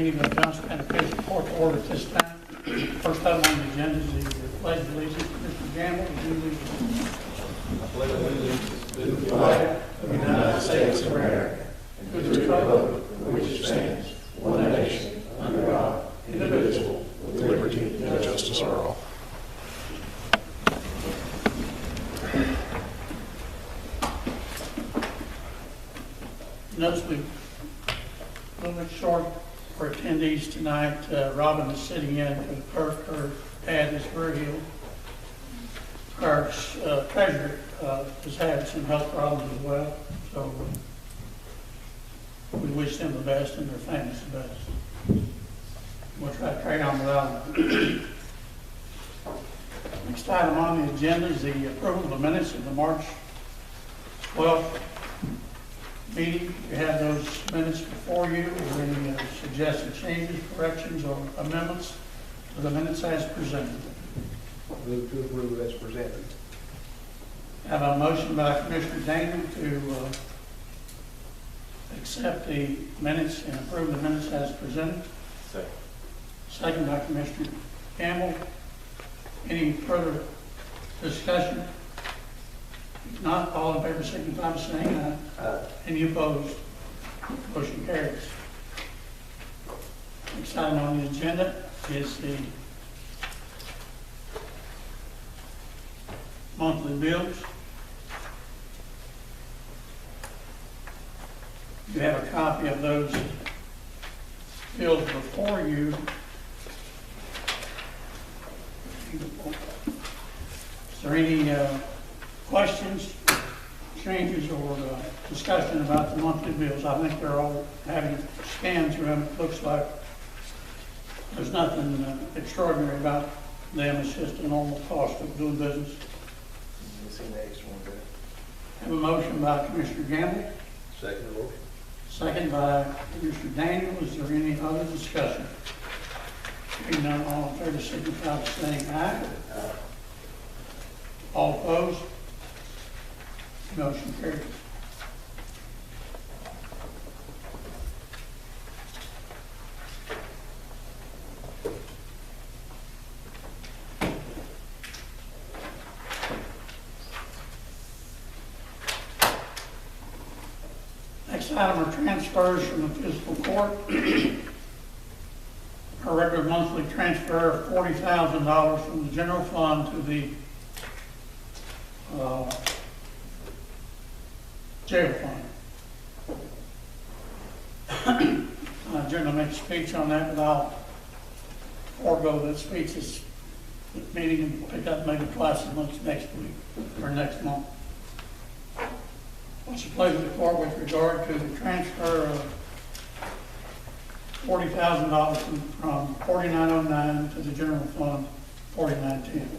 meeting of the Johnson County Fiscal Court to order at this time. First item on the agenda is the pledge of allegiance. Mr. Gamble, would you lead us? I pledge allegiance to the flag of the United States of America and to the republic for which it stands, one nation, under God, indivisible, with liberty and justice for all. Notice we're a little bit short for attendees tonight. Robin is sitting in for the clerk. Her dad is very ill. Our treasurer has had some health problems as well, so we wish them the best and their families the best. We'll try to carry on without them. Next item on the agenda is the approval of the minutes of the March 12th meeting. You have those minutes before you. Are there any suggested changes, corrections, or amendments to the minutes as presented? Move to approve as presented. I have a motion by Commissioner Daniel to accept the minutes and approve the minutes as presented. Second. Second by Commissioner Campbell. Any further discussion? If not, all in favor signify by saying aye. Aye. Any opposed? Motion carries. Next item on the agenda is the monthly bills. You have a copy of those bills before you. Is there any questions, changes, or discussion about the monthly bills? I think they're all having scanned through them. It looks like there's nothing extraordinary about them. It's just a normal cost of doing business. See the extra one there. Have a motion by Commissioner Gamble. Second motion. Second by Commissioner Daniel. Is there any other discussion? Hearing none, all in favor signify by saying aye. Aye. All opposed? Motion carries. Next item are transfers from the fiscal court. Our regular monthly transfer of $40,000 from the general fund to the jail fund. I generally make a speech on that, but I'll forego that speech this meeting and pick up maybe twice as much next week or next month. What's the pleasure of the court with regard to the transfer of $40,000 from 4909 to the general fund 4910?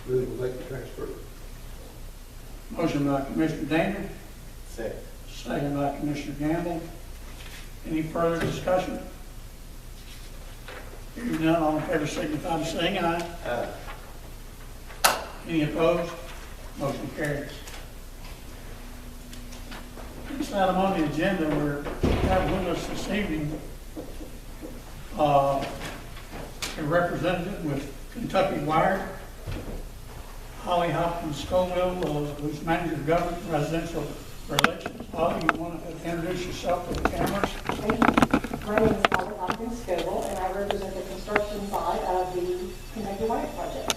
Move to make the transfer. Motion by Commissioner Daniel. Second. Second by Commissioner Gamble. Any further discussion? Hearing none, all in favor signify by saying aye. Aye. Any opposed? Motion carries. Next item on the agenda, we have with us this evening a representative with Kentucky Wired, Holly Hopkins Scoville, who's manager of government and residential relations. Holly, you want to introduce yourself to the cameras? Thank you. My name is Holly Hopkins Scoville, and I represent the construction side of the Kentucky Wired project.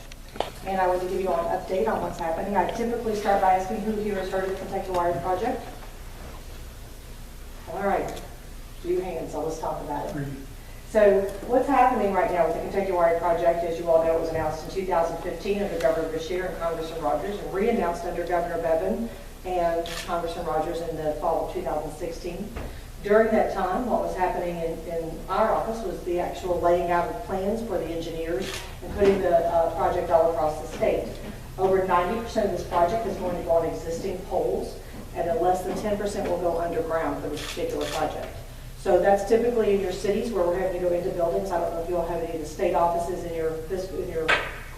And I want to give you all an update on what's happening. I typically start by asking who here has heard of the Kentucky Wired project. All right, do hands, so let's talk about it. So what's happening right now with the Kentucky Wired project, as you all know, it was announced in 2015 under Governor Beshear and Congressman Rogers, and re-announced under Governor Bevin and Congressman Rogers in the fall of 2016. During that time, what was happening in our office was the actual laying out of plans for the engineers and putting the project all across the state. Over 90% of this project is going to go on existing poles, and then less than 10% will go underground for this particular project. So that's typically in your cities where we're having to go into buildings. I don't know if you all have any of the state offices in your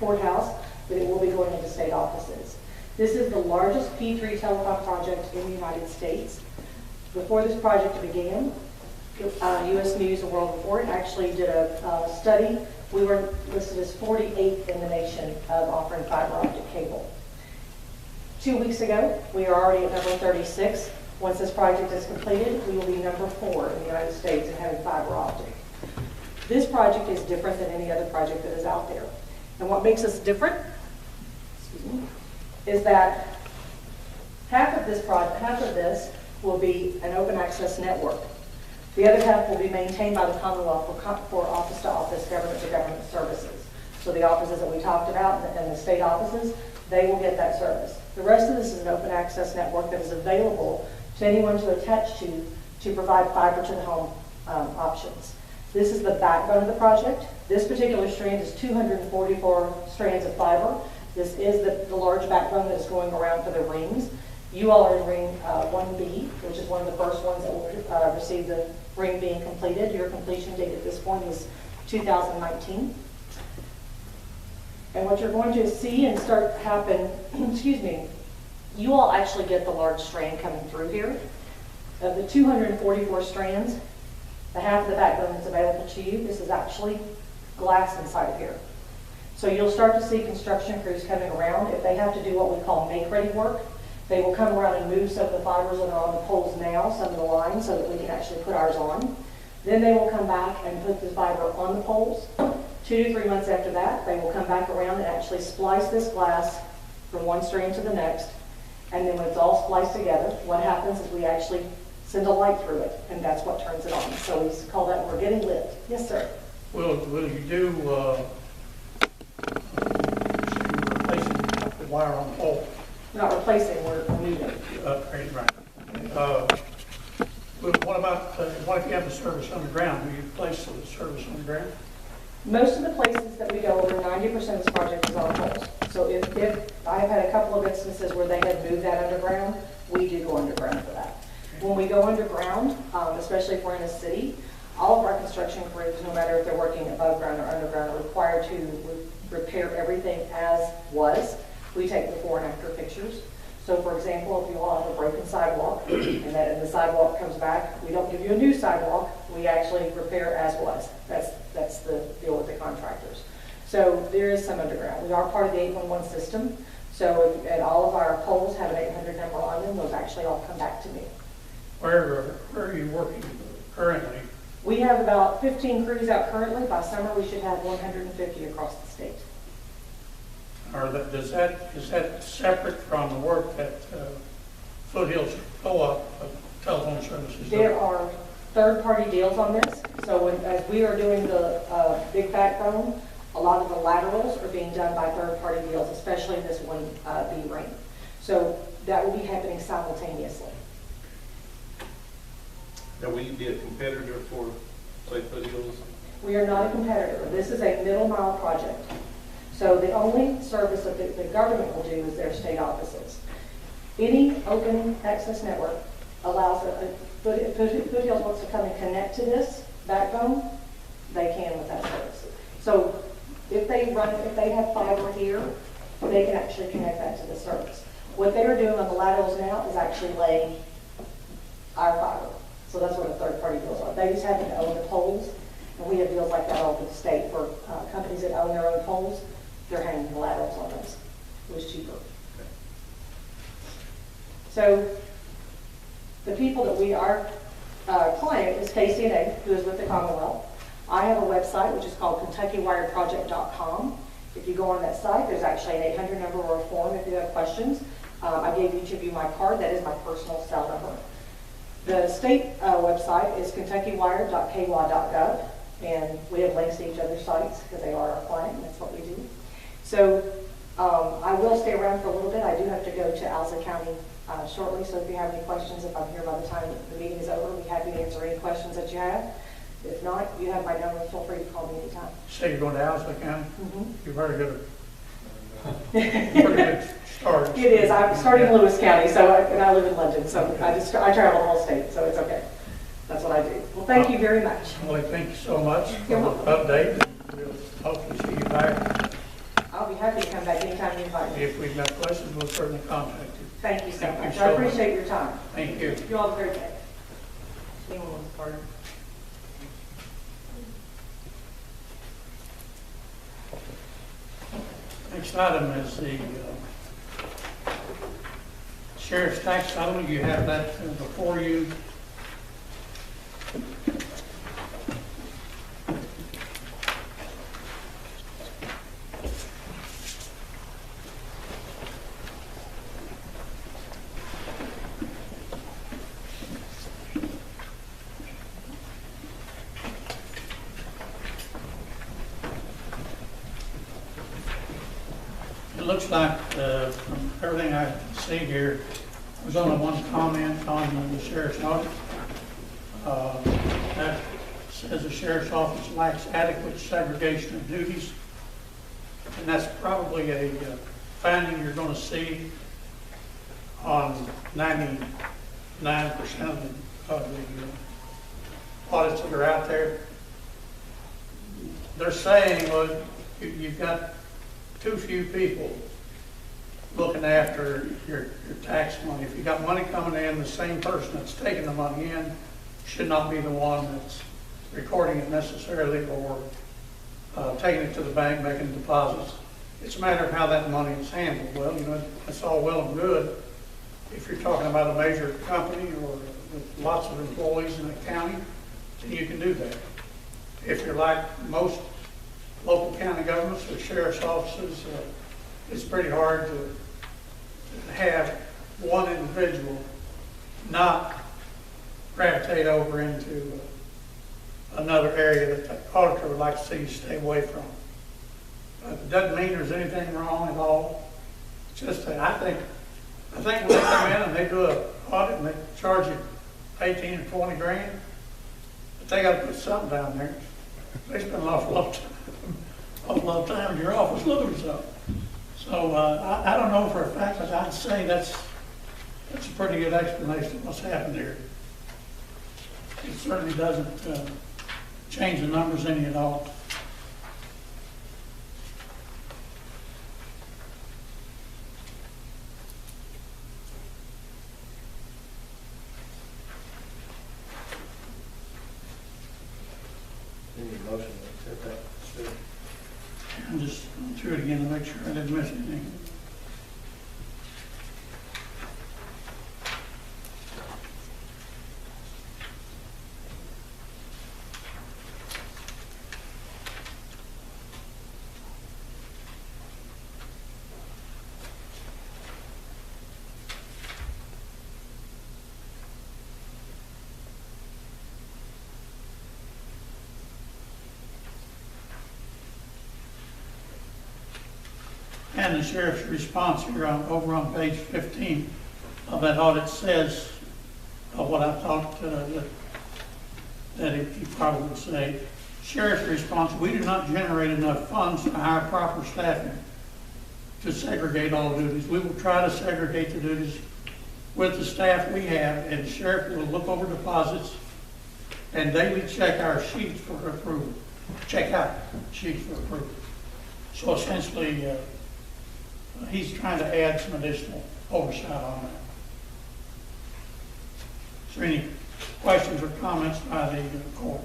courthouse, but it will be going into state offices. This is the largest P3 telecom project in the United States. Before this project began, U.S. News and World Report actually did a study. We were listed as 48th in the nation of offering fiber optic cable. 2 weeks ago, we are already at number 36. Once this project is completed, we will be number 4 in the United States in having fiber optic. This project is different than any other project that is out there. And what makes us different, is that half of this will be an open access network. The other half will be maintained by the Commonwealth for office-to-office, government-to-government services. So the offices that we talked about and the state offices, they will get that service. The rest of this is an open access network that is available to anyone to attach to provide fiber to the home options. This is the backbone of the project. This particular strand is 244 strands of fiber. This is the large backbone that is going around for the rings. You all are in ring 1B, which is one of the first ones that will receive the ring being completed. Your completion date at this point is 2019. And what you're going to see and start happen, excuse me, you all actually get the large strand coming through here. Of the 244 strands, the half of the backbone that's available to you, this is actually glass inside of here. So you'll start to see construction crews coming around. If they have to do what we call make-ready work, they will come around and move some of the fibers that are on the poles now, some of the lines, so that we can actually put ours on. Then they will come back and put the fiber on the poles. 2 to 3 months after that, they will come back around and actually splice this glass from one strand to the next. And then when it's all spliced together, what happens is we actually send a light through it, and that's what turns it on. So we call that we're getting lit. Yes, sir. Will you do replacing the wire on the pole? We're not replacing, we're moving. Upgrade, right. What about, what if you have the service underground? Do you place the service underground? Most of the places that we go, over 90% of this project is on poles. So if I have had a couple of instances where they had moved that underground, we do go underground for that. When we go underground, especially if we're in a city, all of our construction crews, no matter if they're working above ground or underground, are required to repair everything as was. We take before and after pictures. So for example, if you all have a broken sidewalk and the sidewalk comes back, we don't give you a new sidewalk, we actually repair as was. That's the deal with the contractors. So there is some underground. We are part of the 811 system. So and all of our poles have an 800 number on them. Those actually all come back to me. Where are you working currently? We have about 15 crews out currently. By summer, we should have 150 across the state. Is that separate from the work that Foothills Co-op telephone services? There are third-party deals on this. So as we are doing the big backbone, a lot of the laterals are being done by third-party deals, especially in this 1B ring. So that will be happening simultaneously. Now, will you be a competitor for, say, Foothills? We are not a competitor. This is a middle mile project. So the only service that the government will do is their state offices. Any open access network allows, Foothills wants to come and connect to this backbone, they can with that service. So if they have fiber here, they can actually connect that to the service. What they are doing on the laterals now is actually laying our fiber. So that's what the third-party deals are. They just happen to own the poles, and we have deals like that all over the state for companies that own their own poles. They're hanging the laterals on those. It was cheaper. Okay. So the people that our client is KCNA, who is with the Commonwealth. I have a website which is called KentuckyWiredProject.com. If you go on that site, there's actually an 800 number or a form if you have questions. I gave each of you my card. That is my personal cell number. The state website is KentuckyWired.KY.gov, and we have links to each other's sites because they are our client, and that's what we do. So I will stay around for a little bit. I do have to go to Alza County shortly, so if you have any questions, if I'm here by the time the meeting is over, I'll be happy to answer any questions that you have. If not, you have my number. Feel free to call me anytime. Say you're going to Alza County? Mm-hmm. You're very good. Pretty good start. It is. I'm starting in Lewis County, and I live in London, so I travel the whole state, so it's okay. That's what I do. Well, thank you very much. Well, thank you so much for You're the welcome. update. We'll hopefully see you back. I'll be happy to come back anytime you invite me. If we've got questions, we'll certainly contact you. Thank you so Thank you much. so I much. appreciate your time. Thank you. You all have a great day. Anyone wants a card? Next item is the sheriff's tax settlement. You have that before you. It looks like, from everything I see here, there's only one comment on the sheriff's audit. That says the sheriff's office lacks adequate segregation of duties. And that's probably a finding you're going to see on 99% of the audits that are out there. They're saying, well, you've got too few people looking after your tax money. If you got money coming in, the same person that's taking the money in should not be the one that's recording it necessarily or taking it to the bank, making deposits. It's a matter of how that money is handled. Well, you know, that's all well and good if you're talking about a major company or with lots of employees in a county, then you can do that. If you're like most local county governments or sheriff's offices, it's pretty hard to have one individual not gravitate over into another area that the auditor would like to see you stay away from. It doesn't mean there's anything wrong at all. It's just that I think when they come in and they do an audit and they charge you 18 or 20 grand, but they got to put something down there. They spend an awful lot of time in your office looking for something. So I don't know for a fact, but I'd say that's a pretty good explanation of what's happened here. It certainly doesn't change the numbers any at all. Any motion to accept that? I'm just going through it again to make sure I didn't miss anything. And the sheriff's response here over on page 15 of that audit says what I thought that he probably would say. Sheriff's response: we do not generate enough funds to hire proper staffing to segregate all duties. We will try to segregate the duties with the staff we have, and the sheriff will look over deposits and daily check our sheets for approval. Check out sheets for approval. So essentially, he's trying to add some additional oversight on that. Is there any questions or comments by the court?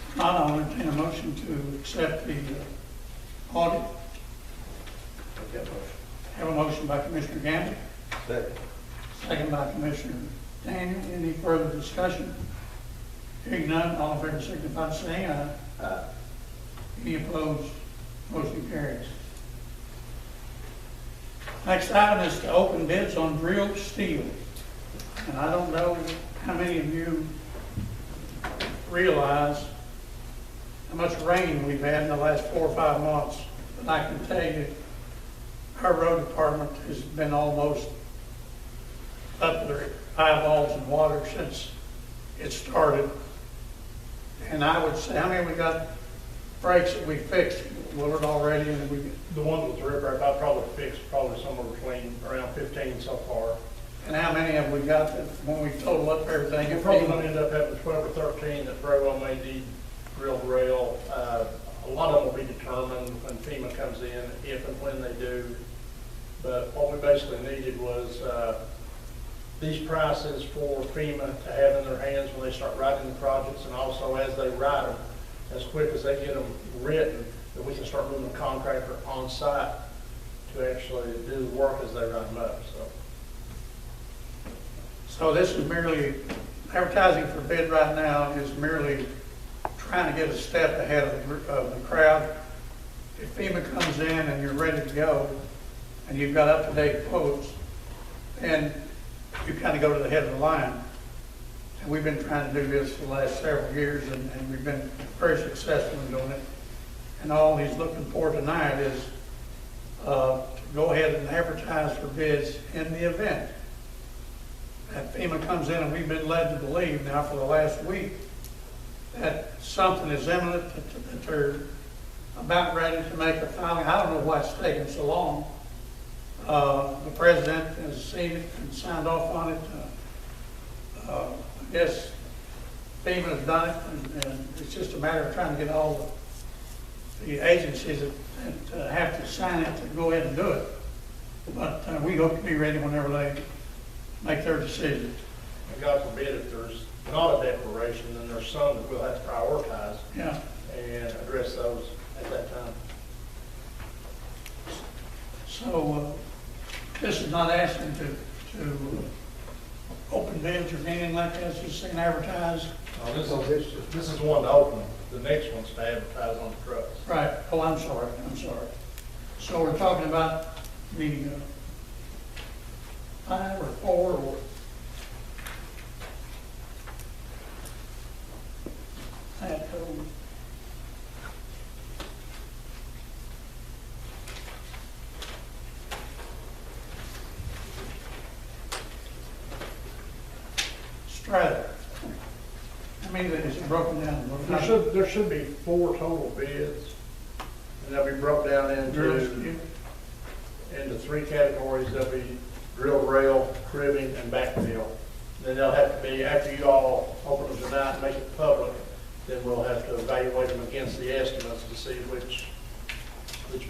If not, I'll entertain a motion to accept the audit. Make that motion. Have a motion by Commissioner Gamble. Second. Second by Commissioner Daniel. Any further discussion? Hearing none, all in favor signify by saying aye. Aye. Any opposed? Motion carries. Next item is to open bids on drilled steel. And I don't know how many of you realize how much rain we've had in the last 4 or 5 months. But I can tell you, our road department has been almost up to their eyeballs in water since it started. And I would say, how many we got breaks that we fixed, Willard, already? And The one with the riprap, I probably fixed somewhere between around 15 so far. And how many have we got that when we total up everything? We're probably going to end up having 12 or 13 that very well may need drilled rail. A lot of them will be determined when FEMA comes in, if and when they do. But what we basically needed was these prices for FEMA to have in their hands when they start writing the projects, and also as they write them, as quick as they get them written, that we can start moving the contractor on site to actually do the work as they write them up, so. So this is merely, advertising for bid right now is merely trying to get a step ahead of the crowd. If FEMA comes in and you're ready to go, and you've got up-to-date quotes, then you kind of go to the head of the line. And we've been trying to do this for the last several years, and we've been very successful in doing it. And all he's looking for tonight is to go ahead and advertise for bids in the event that FEMA comes in, and we've been led to believe now for the last week that something is imminent, that they're about ready to make a filing. I don't know why it's taking so long. The president has seen it and signed off on it. I guess FEMA has done it, and it's just a matter of trying to get all the agencies that have to sign it to go ahead and do it. But we hope to be ready whenever they make their decision. And God forbid if there's not a declaration, then there's some that we'll have to prioritize. Yeah. And address those at that time. So this is not asking to open bids or anything like that, it's just saying advertise. This is one to open. The next one's to advertise on the trucks. Right. Oh, I'm sorry. So we're talking about the 5 or 4 or that code. Strata. I mean, is it broken down? There should be 4 total bids, and they'll be broken down into 3 categories. There'll be drill rail, cribbing, and backfill. Then they'll have to be, after you all open them tonight and make it public, then we'll have to evaluate them against the estimates to see which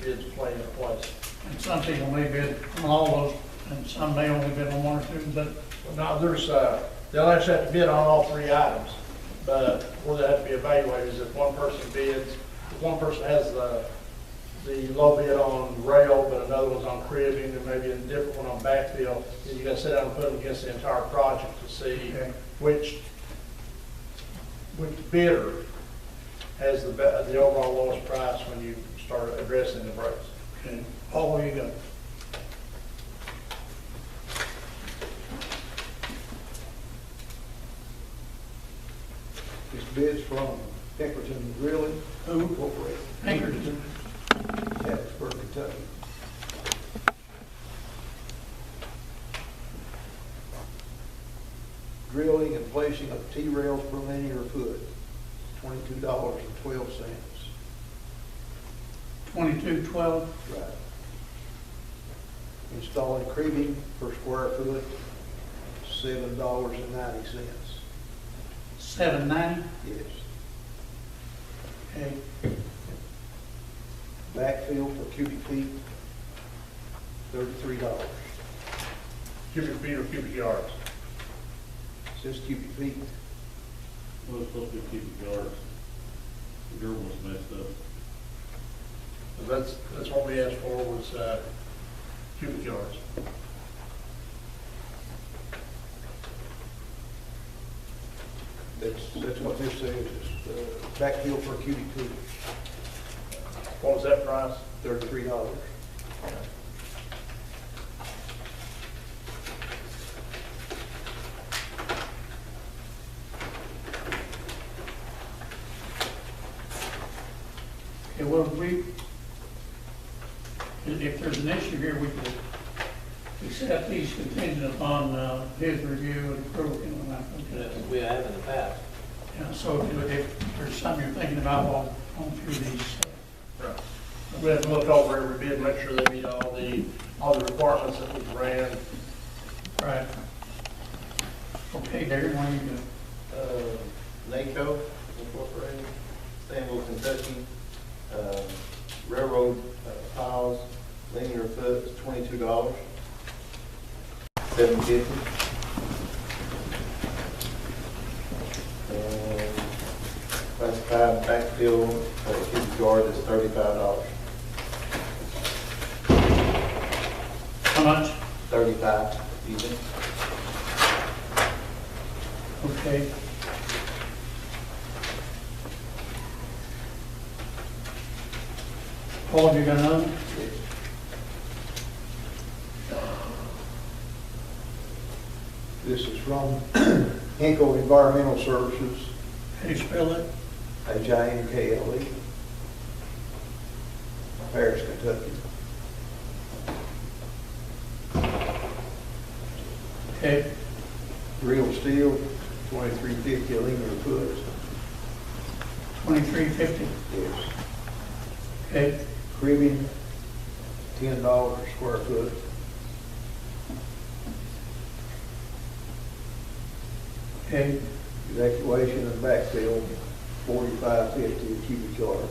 bids play into place. And some people may bid on all those, and some may only bid on 1 or 2, but Now, they'll actually have to bid on all 3 items, but where they have to be evaluated is if one person bids, if one person has the low bid on rail, but another one's on cribbing, and maybe a different one on backfill, then you gotta sit down and put them against the entire project to see which bidder has the overall lowest price when you start addressing the breaks. okay, all you got. This bid's from Pinkerton Drilling Who? Incorporated, Pinkerton. Hattiesburg, Kentucky. Drilling and placing of T-rails per linear foot, $22.12. 2212. Right. Installing cribbing per square foot, $7.90. 790. Yes. Okay. Backfill per cubic feet, $33. Cubic feet or cubic yards? Says cubic feet. Well, it's supposed to be cubic yards. The girl was messed up. That's what we asked for was cubic yards. That's what this says, is backfill per cubic feet, What was that price? $33. Okay, well, if there's an issue here, we could accept these contingent upon his review and approval, you know, like, We have in the past. yeah, so if there's something you're thinking about while going through these, Right. We have to look over every bid, make sure they meet all the requirements that we ran. right. Okay, Derek, what do you do? NACO Incorporated, Stanville, Kentucky, railroad piles, linear foot is $22. $7.50. And classified 65, backfill, cubic yard is $35. How much? 35 even. Okay. Paul, have you got another? This is from Hinkle Environmental Services, Can you spell it? Hinkle, Paris, Kentucky. Okay. Real steel, $23.50 a linear foot. $23.50. Yes. Okay. Cribbing, $10 a square foot. Okay. Evacuation and backfill, $45.50 a cubic yard.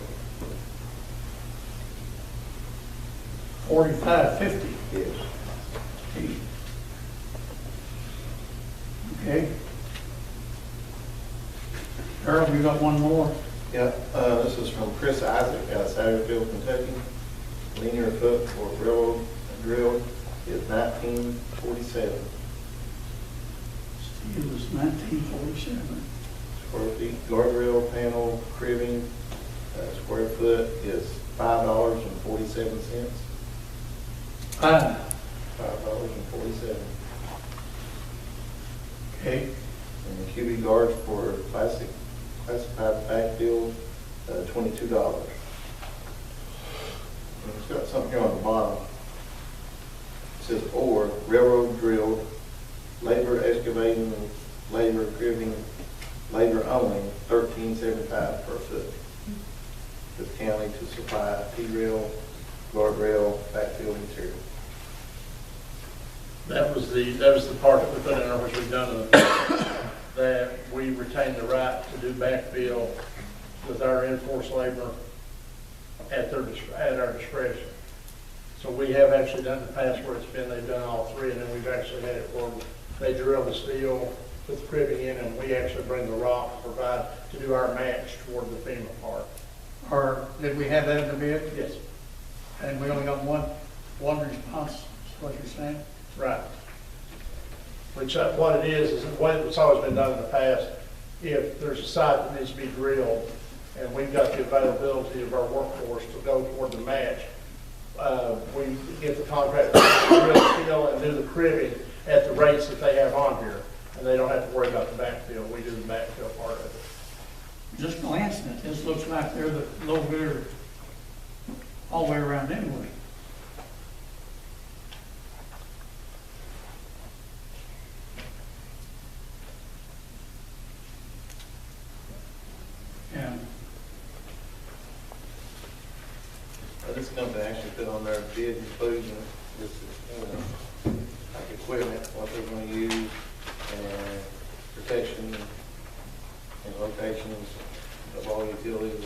$45.50. Yes. Okay. Earl, you got one more? Yeah, this is from Chris Isaac out of Satterfield, Kentucky. Linear foot for railroad drill is $19.47. Steel is 1947. Square feet, guardrail panel, cribbing, square foot is $5.47. Fine. $5.47. Okay. And the cubic yards for classified backfill, $22. And it's got something here on the bottom. It says, or railroad drilled, labor excavating, labor cribbing, labor only, $13.75 per foot. The county to supply T-rail, guardrail, backfill material. That was the part that we put in there, which we've done in the past, that we retain the right to do backfill with our in-force labor at our discretion. So we have actually done in the past where it's been, they've done all three, and then we've actually had it where they drill the steel, put the cribbing in, and we actually bring the rock, provide to do our match toward the FEMA part. Or did we have that in the bid? Yes. And we only got one response, is what you're saying? Right. Which what it is the way it's always been done in the past. If there's a site that needs to be drilled and we've got the availability of our workforce to go toward the match, we get the contractor to drill the steel and do the cribbing at the rates that they have on here. And they don't have to worry about the backfill. We do the backfill part of it. Just glancing at this, looks like they're the low bidder all the way around anyway. Yeah. This company actually put on their bid inclusion, this is, like equipment, what they're gonna use, and protection and locations of all utilities,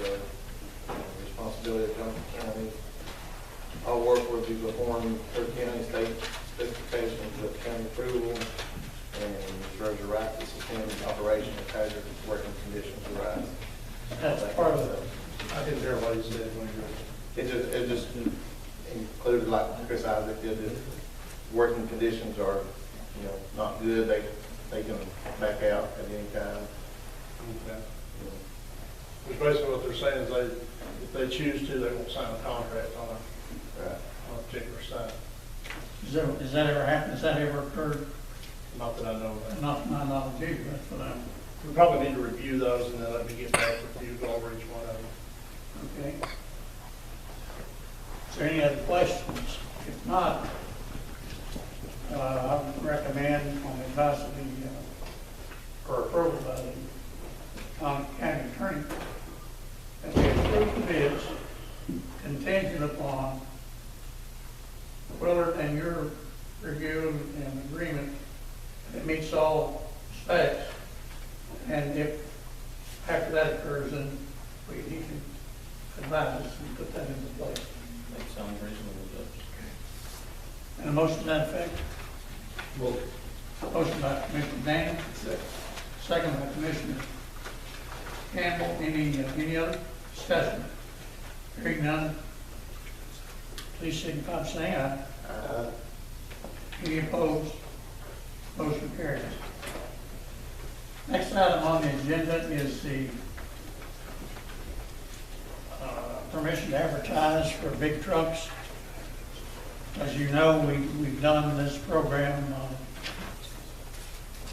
responsibility of Johnson County. All work will be performed per county state specifications with county approval, and reserves the right to suspend operation if hazardous working conditions arise. That's part of it. I didn't hear what he said when you were. It just included, like Chris Isaac did, if working conditions are, not good, they can back out at any time. Okay. Which basically what they're saying is if they choose to, they won't sign a contract on a particular site. Has that ever happened? Has that ever occurred? Not that I know of. Not to my knowledge either, that's what I'm, We probably need to review those and then let me get back with you, go over each one of them. okay. Is there any other questions? If not, I would recommend on the advice of the, or approval by the county attorney, that we approve the bids contingent upon Willard and your review and agreement that it meets all specs. And if after that occurs, then he can advise us and put that into place. That sounds reasonable, Judge. And a motion to that effect? Motion by Commissioner Dan, second by Commissioner Campbell, any other discussion? Hearing none, please signify by saying aye. Any opposed? Motion carries. Next item on the agenda is the permission to advertise for big trucks. As you know, we've done this program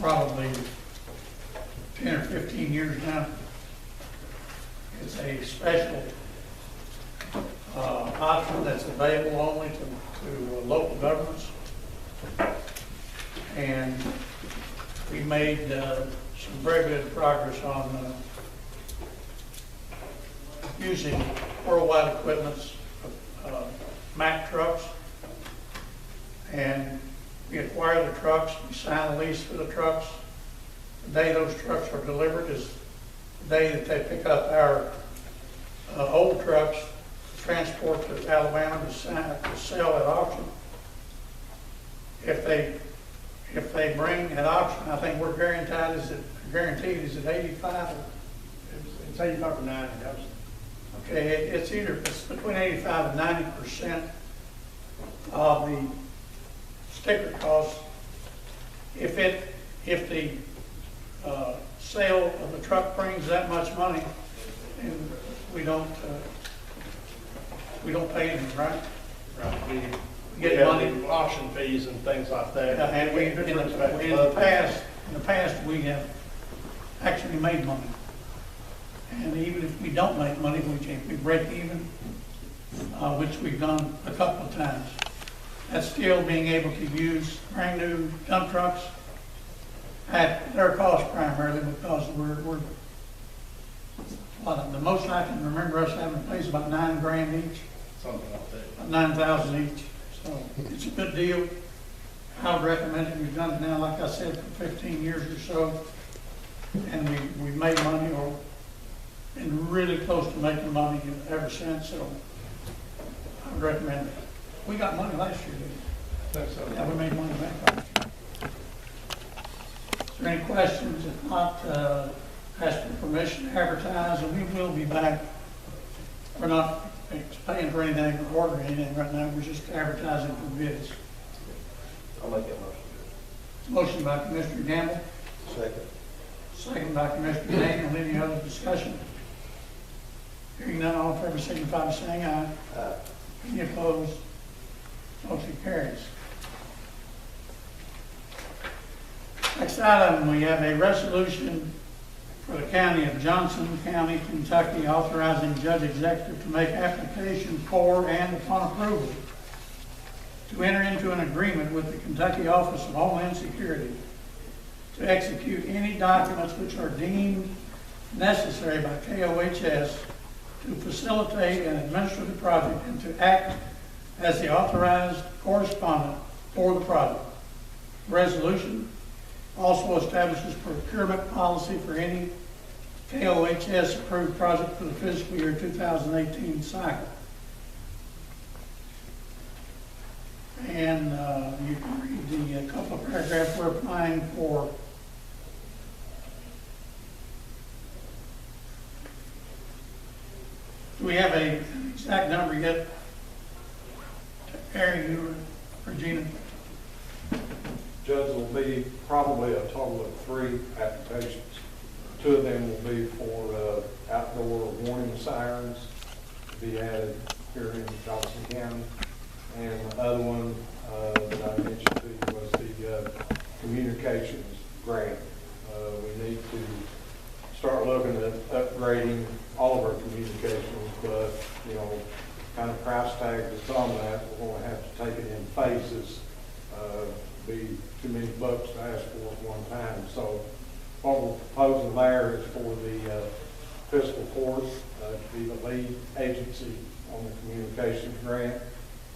probably 10 or 15 years now. It's a special option that's available only to local governments. And we made some very good progress on using worldwide equipments, Mack trucks. And we acquire the trucks, we sign a lease for the trucks. The day those trucks are delivered is the day that they pick up our old trucks, transport to Alabama to sell at auction. If they bring at auction, I think we're guaranteed is it 85? It's 85 to 90. Okay, it's between 85 and 90% of the sticker cost. If the sale of the truck brings that much money, and we don't pay anything, right? Right. We get have money. the auction fees and things like that. Yeah, and in the past, we have actually made money. And even if we don't make money, we break even, which we've done a couple of times. That's still being able to use brand new dump trucks at their cost primarily because the most I can remember us having to pay is about $9,000 each. Something like that. About 9,000 each. So it's a good deal. I would recommend it. We've done it now, like I said, for 15 years or so. And we've made money or been really close to making money ever since. So I would recommend it. We got money last year, didn't we? So, Yeah, we made money back last year. Is there any questions? If not, ask for permission to advertise, and we will be back. We're not paying for anything or ordering anything right now. We're just advertising for bids. I'll make that motion. Motion by Commissioner Gamble, Second. second by Commissioner Daniel. Any other discussion? Hearing none, all in favor signify by saying aye. Aye. Any opposed? Motion carries. Next item, we have a resolution for the County of Johnson County, Kentucky, authorizing Judge Executive to make application for and upon approval to enter into an agreement with the Kentucky Office of Homeland Security to execute any documents which are deemed necessary by KOHS to facilitate and administer the project and to act as the authorized correspondent for the project. Resolution also establishes procurement policy for any KOHS approved project for the fiscal year 2018 cycle. And you can read the couple of paragraphs we're applying for. Do we have an exact number yet? Harry, you or Regina? Judge, will be probably a total of 3 applications. 2 of them will be for outdoor warning sirens to be added here in Johnson County. And the other one that I mentioned to you was the communications grant. We need to start looking at upgrading all of our communications, but, you know, kind of price tag that's on that, we're going to have to take it in phases. Be too many bucks to ask for at one time. So what we're proposing there is for the fiscal court to be the lead agency on the communications grant.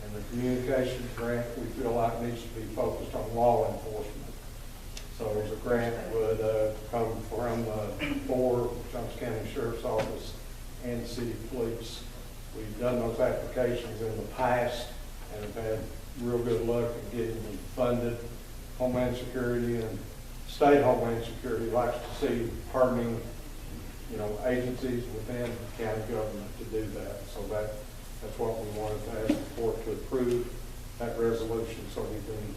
And the communications grant, we feel like needs to be focused on law enforcement. So the grant would come from for Johnson County Sheriff's Office and City Police. We've done those applications in the past and have had real good luck in getting them funded. Homeland Security and State Homeland Security likes to see hardening agencies within county government to do that. So that's what we wanted to ask the court to approve that resolution so we can,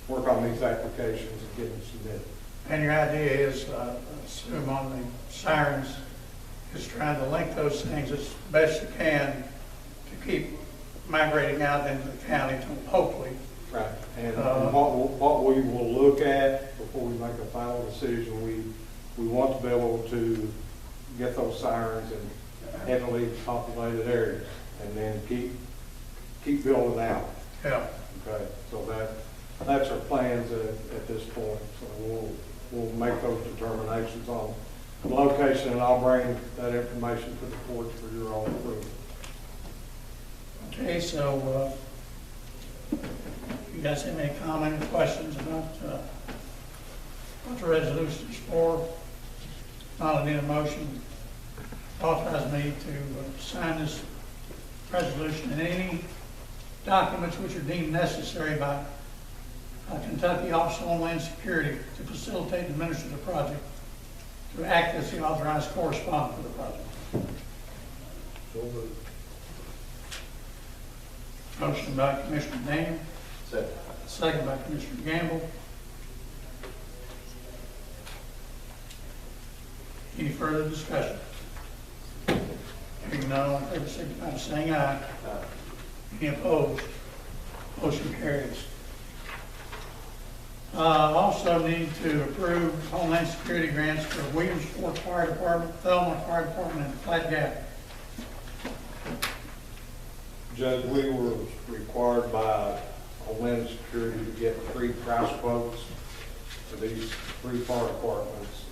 work on these applications and get them submitted. And your idea is, assume on the sirens, is trying to link those things as best you can to keep migrating out into the county to hopefully. Right. And what we will look at before we make a final decision, we want to be able to get those sirens in heavily populated areas and then keep building out. Yeah. Okay, so that's our plans at this point. So we'll make those determinations on the location, and I'll bring that information to the court for your own approval. Okay, so you guys have any comments, questions about what the resolution is for? Not need a motion. Authorize me to sign this resolution and any documents which are deemed necessary by Kentucky Office of Homeland Security to facilitate and administer the project, to act as the authorized correspondent for the project. So moved. Motion by Commissioner Daniel, Second. second by Commissioner Gamble. Any further discussion? Hearing none, all in favor, signify by saying aye. Any opposed? Motion carries. Also need to approve Homeland Security grants for Williamsport Fire Department, Thelma Fire Department, and Flat Gap. Judge, we were required by Homeland Security to get 3 price quotes for these 3 fire departments.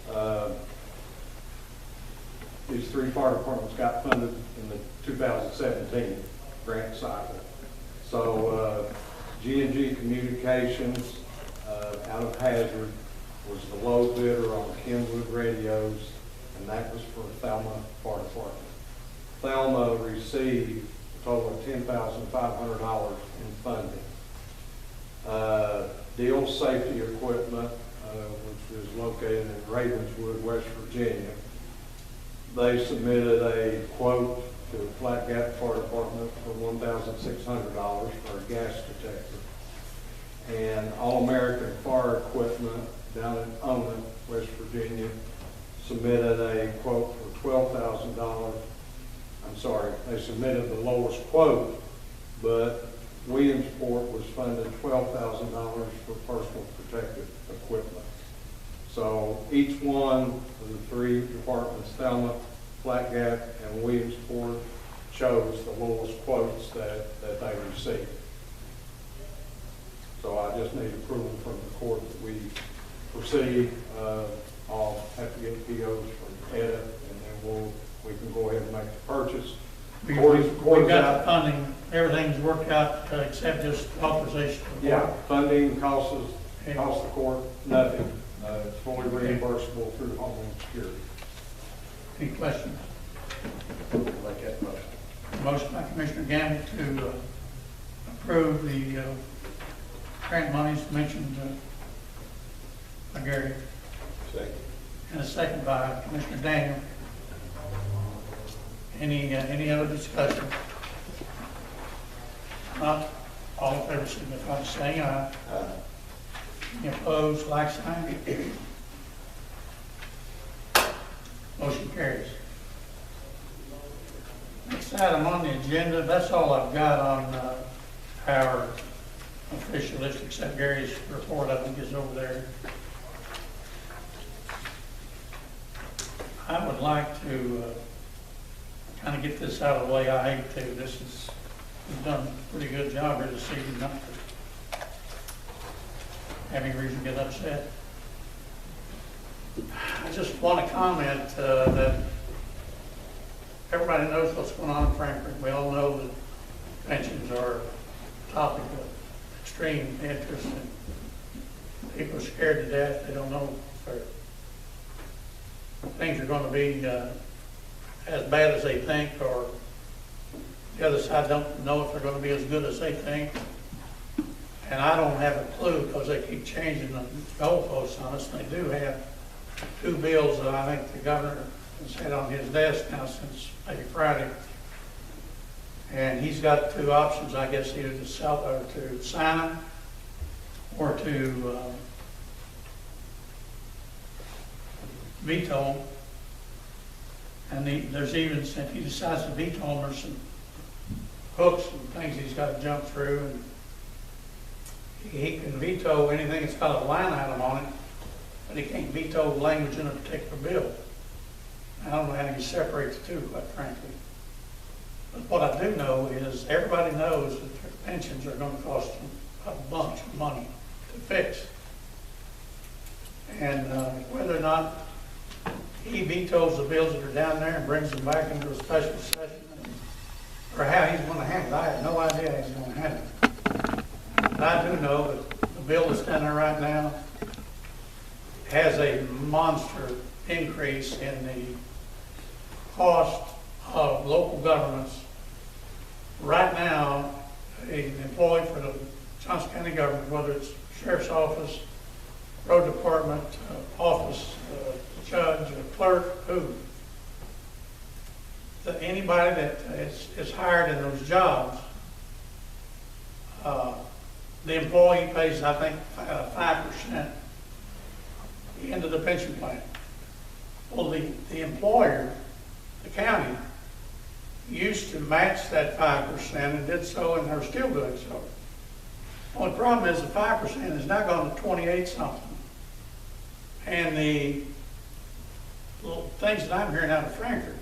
These 3 fire departments got funded in the 2017 grant cycle. So G&G Communications out of Hazard was the low bidder on Kenwood radios, and that was for Thelma Fire Department. Thelma received a total of $10,500 in funding. Deal Safety Equipment, which is located in Ravenswood, West Virginia, they submitted a quote to the Flat Gap Fire Department for $1,600 for a gas detector. And All American Fire Equipment down in Omen, West Virginia, submitted a quote for $12,000. I'm sorry, they submitted the lowest quote, but Williamsport was funded $12,000 for personal protective equipment. So each one of the 3 departments, Thelma, Flat Gap, and Williamsport, chose the lowest quotes that they received. So I just need approval from the court that we proceed. I'll have to get POs from Etta, and then we can go ahead and make the purchase. We've got the funding, everything's worked out except just authorization. Yeah, funding costs the court nothing. It's fully reimbursable through Homeland Security. Any questions? Like that motion. Motion by Commissioner Gamble to approve the grant monies mentioned by Gary. Second. And a second by Commissioner Daniel. Any other discussion? Not all in favor, signify by saying aye. Any opposed, like sign? Motion carries. Next item on the agenda, that's all I've got on our official list, except Gary's report, I think, is over there. I would like to kind of get this out of the way. I hate to. We've done a pretty good job here this evening, not to have any reason to get upset. I just want to comment that everybody knows what's going on in Frankfurt. We all know that pensions are a topic of extreme interest, and people are scared to death. They don't know if things are going to be as bad as they think, or the other side don't know if they're going to be as good as they think. And I don't have a clue because they keep changing the goalposts on us. They do have 2 bills that I think the governor has had on his desk now since maybe Friday. And he's got two options, I guess, either to sell or to sign them or to veto them. And there's even, if he decides to veto them, there's some hooks and things he's got to jump through. And he can veto anything that's got a line item on it, but he can't veto the language in a particular bill. I don't know how you separate the two, quite frankly. But what I do know is everybody knows that their pensions are going to cost them a bunch of money to fix. And whether or not he vetoes the bills that are down there and brings them back into a special session, or how he's going to handle it, I have no idea how he's going to handle it. But I do know that the bill that's down there right now has a monster increase in the cost of local governments. Right now, an employee for the Johnson County government, whether it's sheriff's office, road department, office, judge, clerk, anybody that is hired in those jobs, the employee pays, I think, 5% into the pension plan. Well, the employer, the county, used to match that 5% and did so, and they're still doing so. Well, the problem is the 5% is now gone to 28 something. And the little things that I'm hearing out of Frankfurt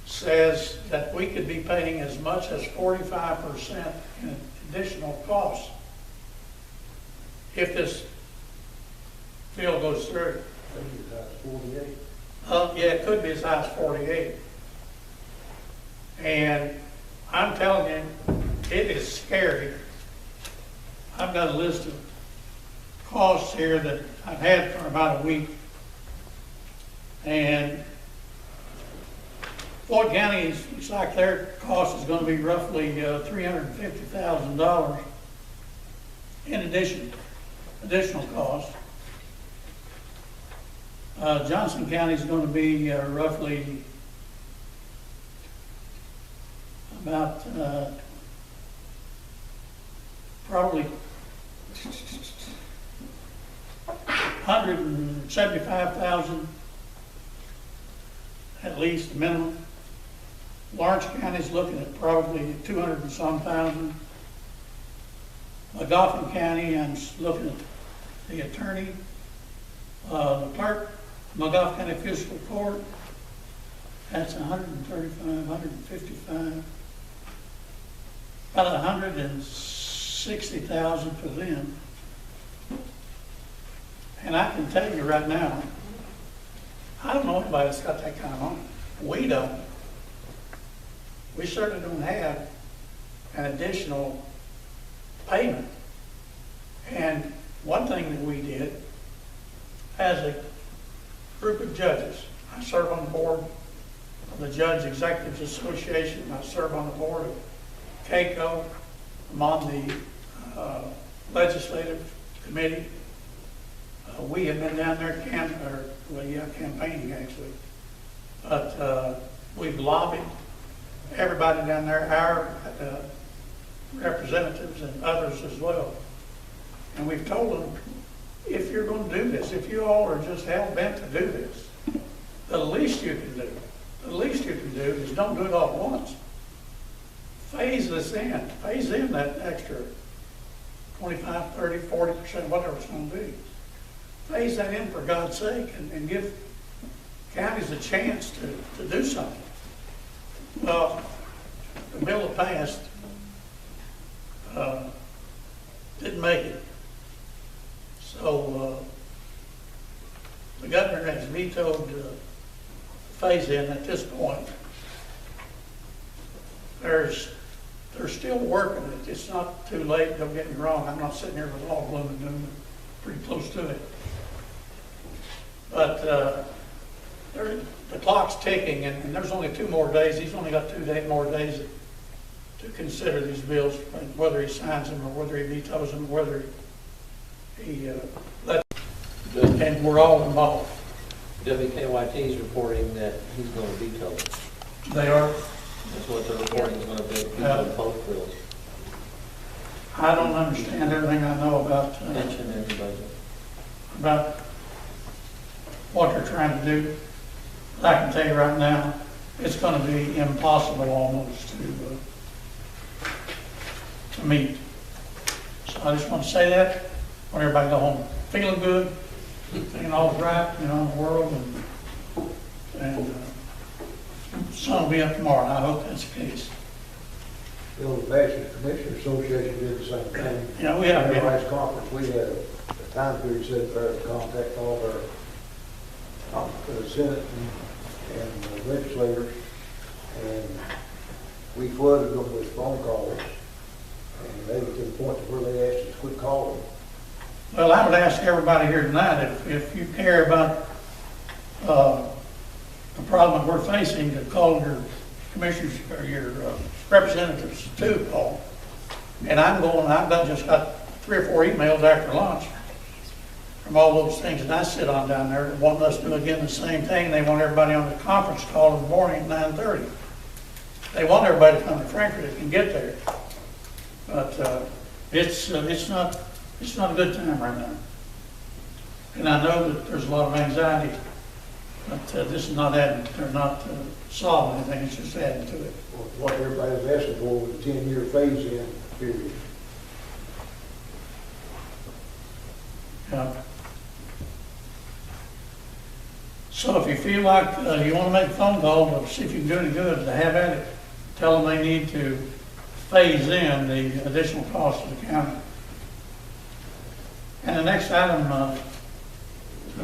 says that we could be paying as much as 45% in additional costs if this bill goes through. I think it's at 48. Yeah, it could be as high as 48. And I'm telling you, it is scary. I've got a list of costs here that I've had for about a week. And Floyd County, looks like their cost is going to be roughly $350,000 in additional cost. Johnson County is going to be roughly about probably $175,000 at least minimum. Lawrence County is looking at probably 200 and some thousand. Magoffin County, I'm looking at the attorney, the clerk, Magoffin County Fiscal Court. That's 135, 155, about 160,000 for them. And I can tell you right now, I don't know anybody that's got that kind of money. We don't. We certainly don't have an additional payment. And one thing that we did, as a group of judges, I serve on the board of the Judge Executives Association, I serve on the board of CACO, I'm on the legislative committee. We have been down there campaigning actually, but we've lobbied everybody down there, our representatives and others as well. And we've told them, if you're going to do this, if you all are just hell-bent to do this, the least you can do is don't do it all at once. Phase this in. Phase in that extra 25, 30, 40%, whatever it's going to be. Phase that in for God's sake and give counties a chance to do something. Well, the bill that passed didn't make it. So the governor has vetoed phase in at this point. They're still working it. It's not too late, don't get me wrong. I'm not sitting here with all gloom and doom, pretty close to it. But the clock's ticking, and there's only 2 more days. He's only got 2 more days to consider these bills, whether he signs them or whether he vetoes them, whether he lets them. And we're all involved. WKYT is reporting that he's going to veto it. They are, That's what they're reporting is going to be veto both bills, I don't understand everything I know about, pension and the budget. about what they're trying to do. I can tell you right now, it's gonna be impossible almost to meet. So I just want to say that, want everybody to go home feeling good, thinking all's right, you know, in the world, and sun will be up tomorrow, and I hope that's the case. You know, the Bachelor Commissioner Association did the same thing. Yeah, we have, At our yeah. last conference, we had a time period set there to contact all our Senate and legislators, and we flooded them with phone calls, and they get to the point where they asked us to quit calling. Well, I would ask everybody here tonight, if you care about the problem that we're facing, to call your commissioners or your representatives to call. And I've just got 3 or 4 emails after lunch from all those things that I sit on down there, that want us to do again the same thing. They want everybody on the conference call in the morning at 9:30. They want everybody to come to Frankfurt that can get there. But it's not a good time right now. And I know that there's a lot of anxiety, but this is not adding, they're not solving anything, it's just adding to it. What everybody was asking for was a 10-year phase-in period. Yeah. So if you feel like you want to make a phone call to see if you can do any good, to have at it, tell them they need to phase in the additional cost of the county. And the next item I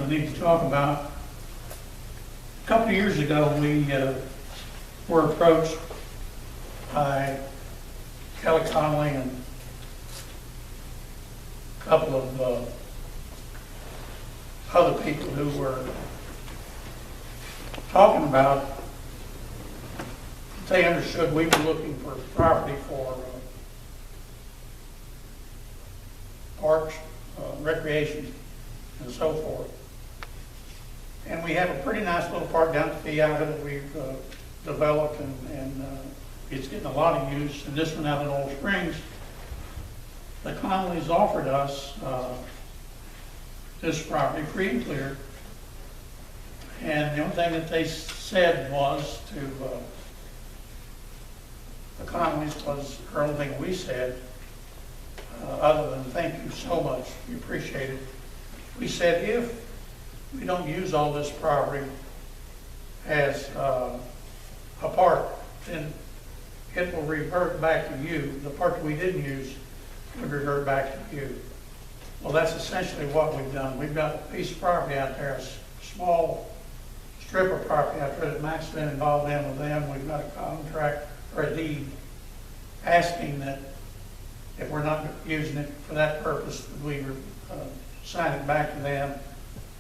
need to talk about, a couple of years ago, we were approached by Kelly Connolly and a couple of other people who were talking about, they understood we were looking for property for parks, recreation, and so forth. And we have a pretty nice little park down at the Fiaga that we've developed, and it's getting a lot of use. And this one out in Old Springs, the Connollys offered us this property free and clear. And the only thing that they said was to the Connollys was, the only thing we said, other than thank you so much, we appreciate it. We said if we don't use all this property as a park, then it will revert back to you. The part that we didn't use would revert back to you. Well, that's essentially what we've done. We've got a piece of property out there, a small strip of property out there that Mac's been involved in with them. We've got a contract or a deed asking that if we're not using it for that purpose, that we sign it back to them.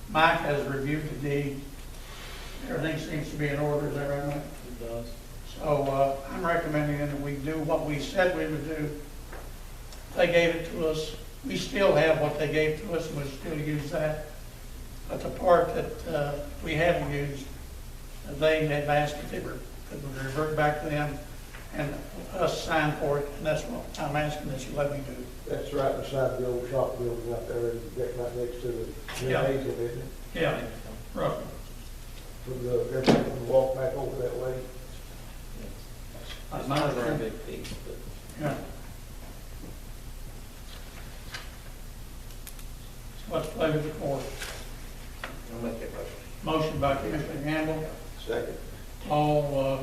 Mike has reviewed the deed. Everything seems to be in order, is that right, Mike? It does. So I'm recommending that we do what we said we would do. They gave it to us. We still have what they gave to us, and we still use that. But the part that we haven't used, they have asked if it would revert back to them and us sign for it, and that's what I'm asking that you let me do. That's right beside the old shop building out there, right next to the gymnasium, isn't it? Yeah, roughly. From the, everybody can walk back over that way. It's not a very big piece, but Yeah. So what's the pleasure of the court? I'll make that motion. Motion by Commissioner Gamble. Second. Paul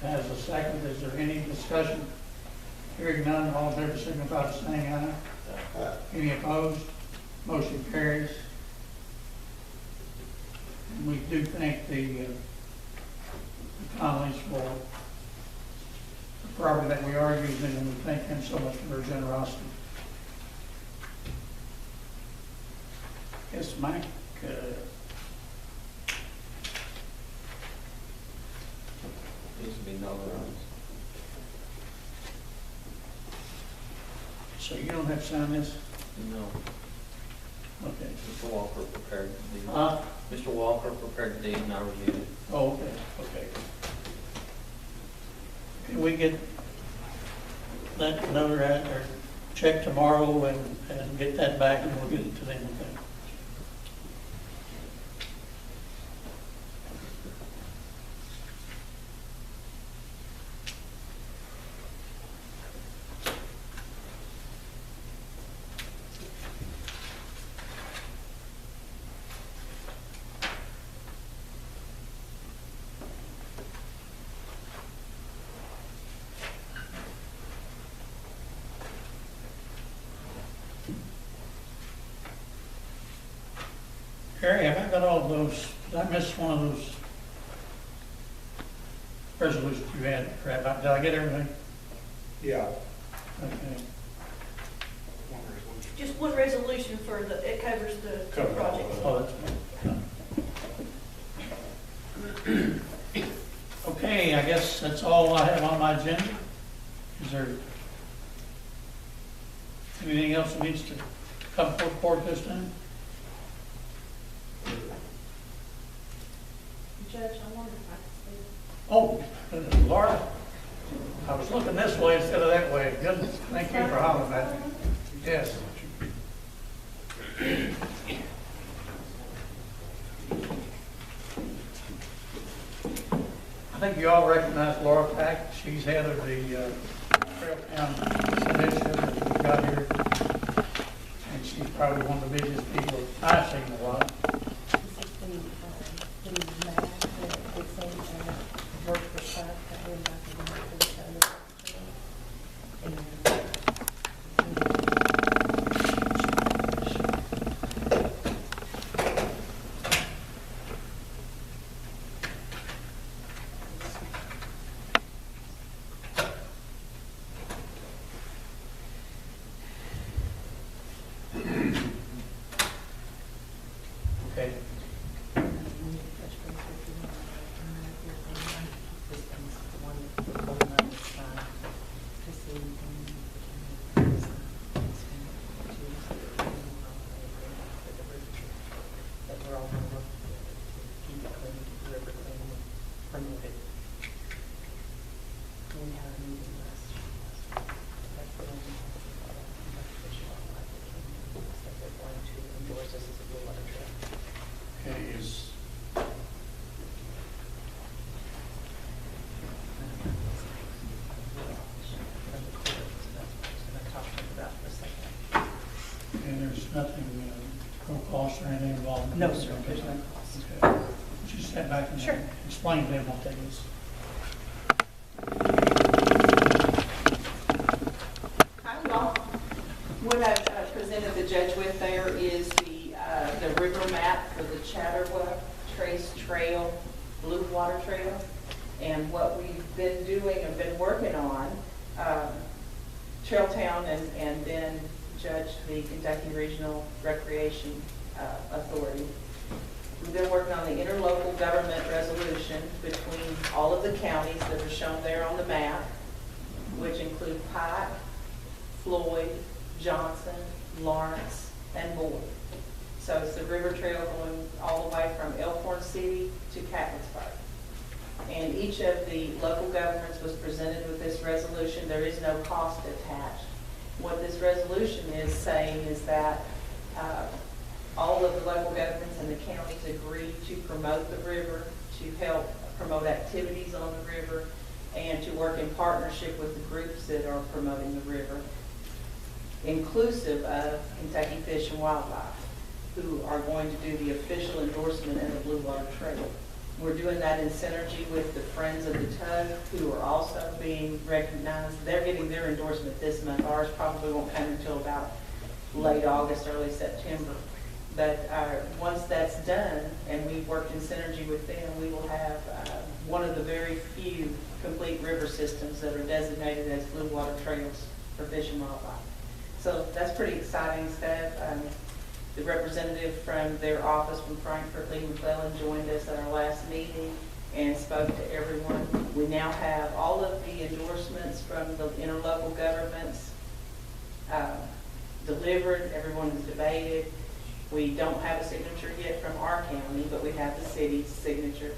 has a second. Is there any discussion? Hearing none, all in favor signify by saying aye. Any opposed? Motion carries. And we do thank the Connollys for the property that we are using, and we thank him so much for their generosity. Yes, Mike. needs to be notarized. So you don't have to sign this? No. Okay. Mr. Walker prepared the deed. Huh? Mr. Walker prepared the deed and I reviewed it. Oh, okay, okay. Can we get that notarized or check tomorrow and get that back and we'll get it to them, okay? Harry, have I got all of those, did I miss one of those resolutions you had? Crap, did I get everything? Yeah. Okay. Just one resolution for it covers the Covers all project. of it. Oh, that's fine. Okay, I guess that's all I have on my agenda. Is there anything else that needs to come before the board this time? Judge, I wonder if I Oh, Laura, I was looking this way instead of that way. Goodness, thank you for hollering at me. Yes. I think you all recognize Laura Pack. She's head of the Trail Town Commission that we've got here. And she's probably one of the busiest people I've seen in a while. This is the map that it's in, work for stuff that we're about to do for the show. Okay. Okay, is, and there's nothing, no cost or anything involved? No, sir, there's no cost. Okay. Would you step back and Sure. explain to them what that is? Hi, y'all. What I presented the judge with there is the river map for the Chatterwa Trace Trail, Blue Water Trail. And what we've been doing and been working on, Trailtown and then Judge, the Kentucky Regional Recreation Authority. We've been working on the interlocal government resolution between all of the counties that are shown there on the map, which include Pike, Floyd, Johnson, Lawrence, and Boyd. So it's the river trail going all the way from Elkhorn City to Catlettsburg. And each of the local governments was presented with this resolution. There is no cost attached. What this resolution is saying is that all of the local governments and the counties agree to promote the river, to help promote activities on the river, and to work in partnership with the groups that are promoting the river, inclusive of Kentucky Fish and Wildlife, who are going to do the official endorsement of the Blue Water Trail. We're doing that in synergy with the Friends of the Tug, who are also being recognized. They're getting their endorsement this month. Ours probably won't come until about late August, early September. But once that's done, and we've worked in synergy with them, we will have one of the very few complete river systems that are designated as blue water trails for fish and wildlife. So that's pretty exciting stuff. The representative from their office from Frankfurt, Lee McClellan, joined us at our last meeting and spoke to everyone. We now have all of the endorsements from the interlocal governments delivered. Everyone has debated. We don't have a signature yet from our county, but we have the city's signature.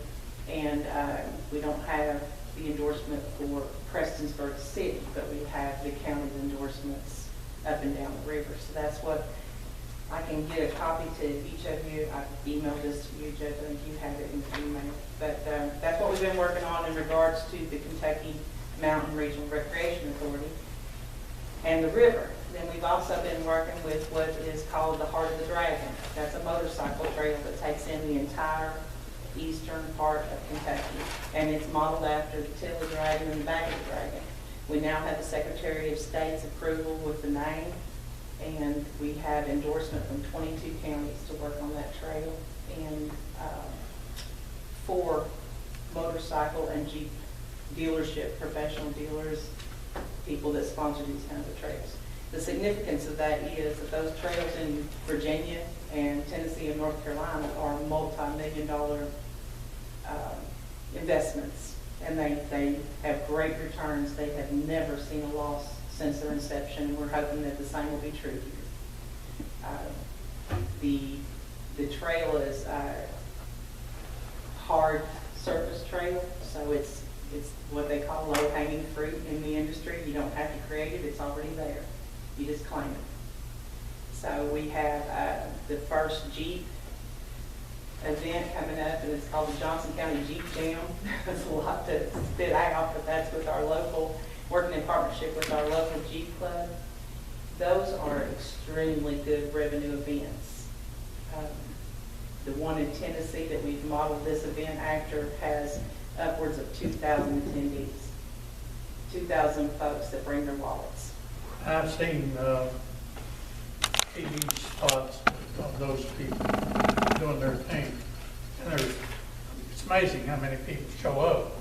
And we don't have the endorsement for Prestonsburg City, but we have the county's endorsements up and down the river. So that's what, I can get a copy to each of you. I've emailed this to you, Judge, I think you have it in the email. But that's what we've been working on in regards to the Kentucky Mountain Regional Recreation Authority and the river. Then we've also been working with what is called the Heart of the Dragon. That's a motorcycle trail that takes in the entire eastern part of Kentucky. And it's modeled after the tail of the dragon and the back of the dragon. We now have the Secretary of State's approval with the name, and we have endorsement from 22 counties to work on that trail, and 4 motorcycle and Jeep dealership, professional dealers, people that sponsor these kinds of trails. The significance of that is that those trails in Virginia and Tennessee and North Carolina are multi-million-dollar investments, and they have great returns. They have never seen a loss since their inception, and we're hoping that the same will be true here. The trail is hard surface trail, so it's what they call low-hanging fruit in the industry. You don't have to create it, it's already there. You just claim it. So we have the first Jeep event coming up, and it's called the Johnson County Jeep Jam. There's a lot to spit out, but that's with our local, working in partnership with our local Jeep Club. Those are extremely good revenue events. The one in Tennessee that we've modeled this event after has upwards of 2,000 attendees, 2,000 folks that bring their wallets. I've seen TV spots of those people doing their thing, and it's amazing how many people show up.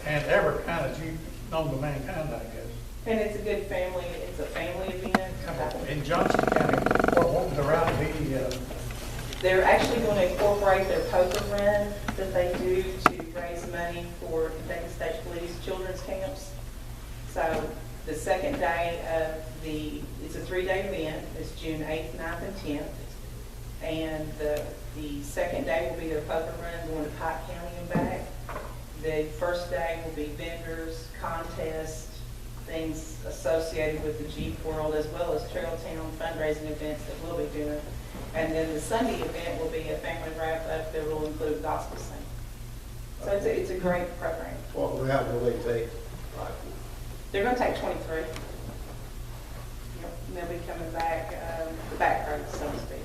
And every kind of Jeep known to mankind, I guess. And it's a good family, it's a family event. In Johnson County, what would the route be? They're actually going to incorporate their poker run that they do to raise money for Kentucky State Police children's camps. So the second day of it's a 3-day event. It's June 8th, 9th, and 10th. And the second day will be their poker run going to Pike County and back. The first day will be vendors, contests, things associated with the Jeep world, as well as Trail Town fundraising events that we'll be doing. And then the Sunday event will be a family wrap-up that will include gospel singing. So it's a great program. What route will they take? They're going to take 23. Yep. And they'll be coming back, the back road, so to speak.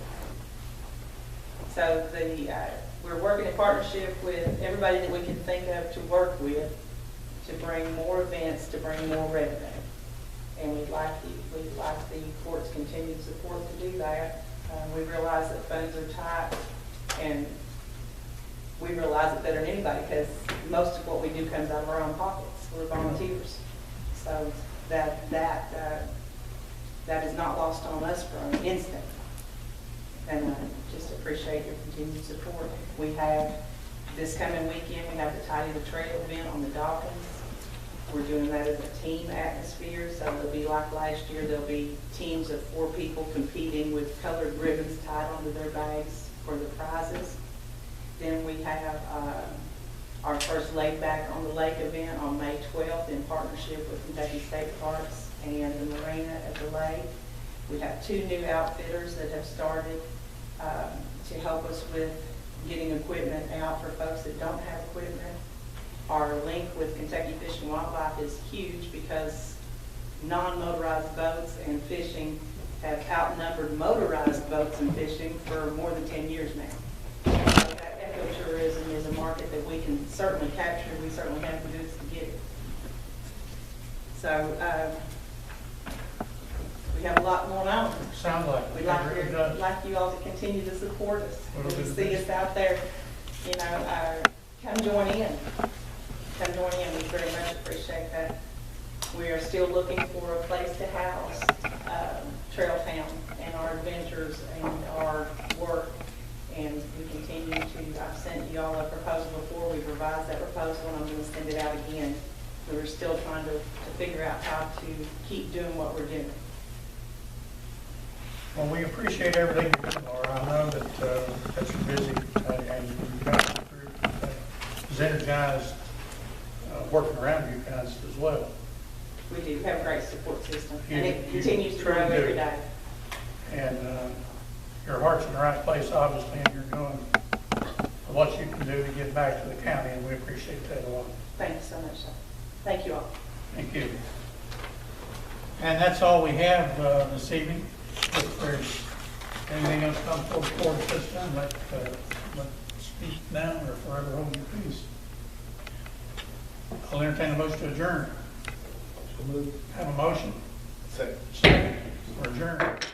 So we're working in partnership with everybody that we can think of to work with to bring more events, to bring more revenue. And we'd like the court's continued support to do that. We realize that funds are tight, and we realize it better than anybody because most of what we do comes out of our own pockets. We're volunteers. So that is not lost on us for an instant. And just appreciate your continued support. We have this coming weekend, we have the Tidy the Trail event on the Dawkins. We're doing that as a team atmosphere, so it'll be like last year. There'll be teams of 4 people competing with colored ribbons tied onto their bags for the prizes. Then we have our first Laid Back on the Lake event on May 12th in partnership with Kentucky State Parks and the Marina at the lake. We have 2 new outfitters that have started to help us with getting equipment out for folks that don't have equipment. Our link with Kentucky Fish and Wildlife is huge because non-motorized boats and fishing have outnumbered motorized boats and fishing for more than 10 years now. So that ecotourism is a market that we can certainly capture. We certainly have the goods to get it. So we have a lot going on. Sound like We'd like you all to continue to support us. When you see us out there, come join in. Come join in. We very much appreciate that. We are still looking for a place to house Trail Town and our adventures and our work. And we continue to, I've sent you all a proposal before. We've revised that proposal, and I'm going to send it out again. We're still trying to figure out how to keep doing what we're doing. Well, we appreciate everything you're doing, Laura. I know that you're busy and you've got the group is energized, working around you guys as well. We do have a great support system, and You- it you continues to grow truly do. every day. And your heart's in the right place, obviously, and you're doing what you can do to give back to the county, and we appreciate that a lot. Thank you so much, sir. Thank you all. Thank you. And that's all we have this evening. If there's anything else come forward for the system, let speak now or forever hold your peace. I'll entertain a motion to adjourn. So moved. Have a motion? Second. Second. We're adjourned.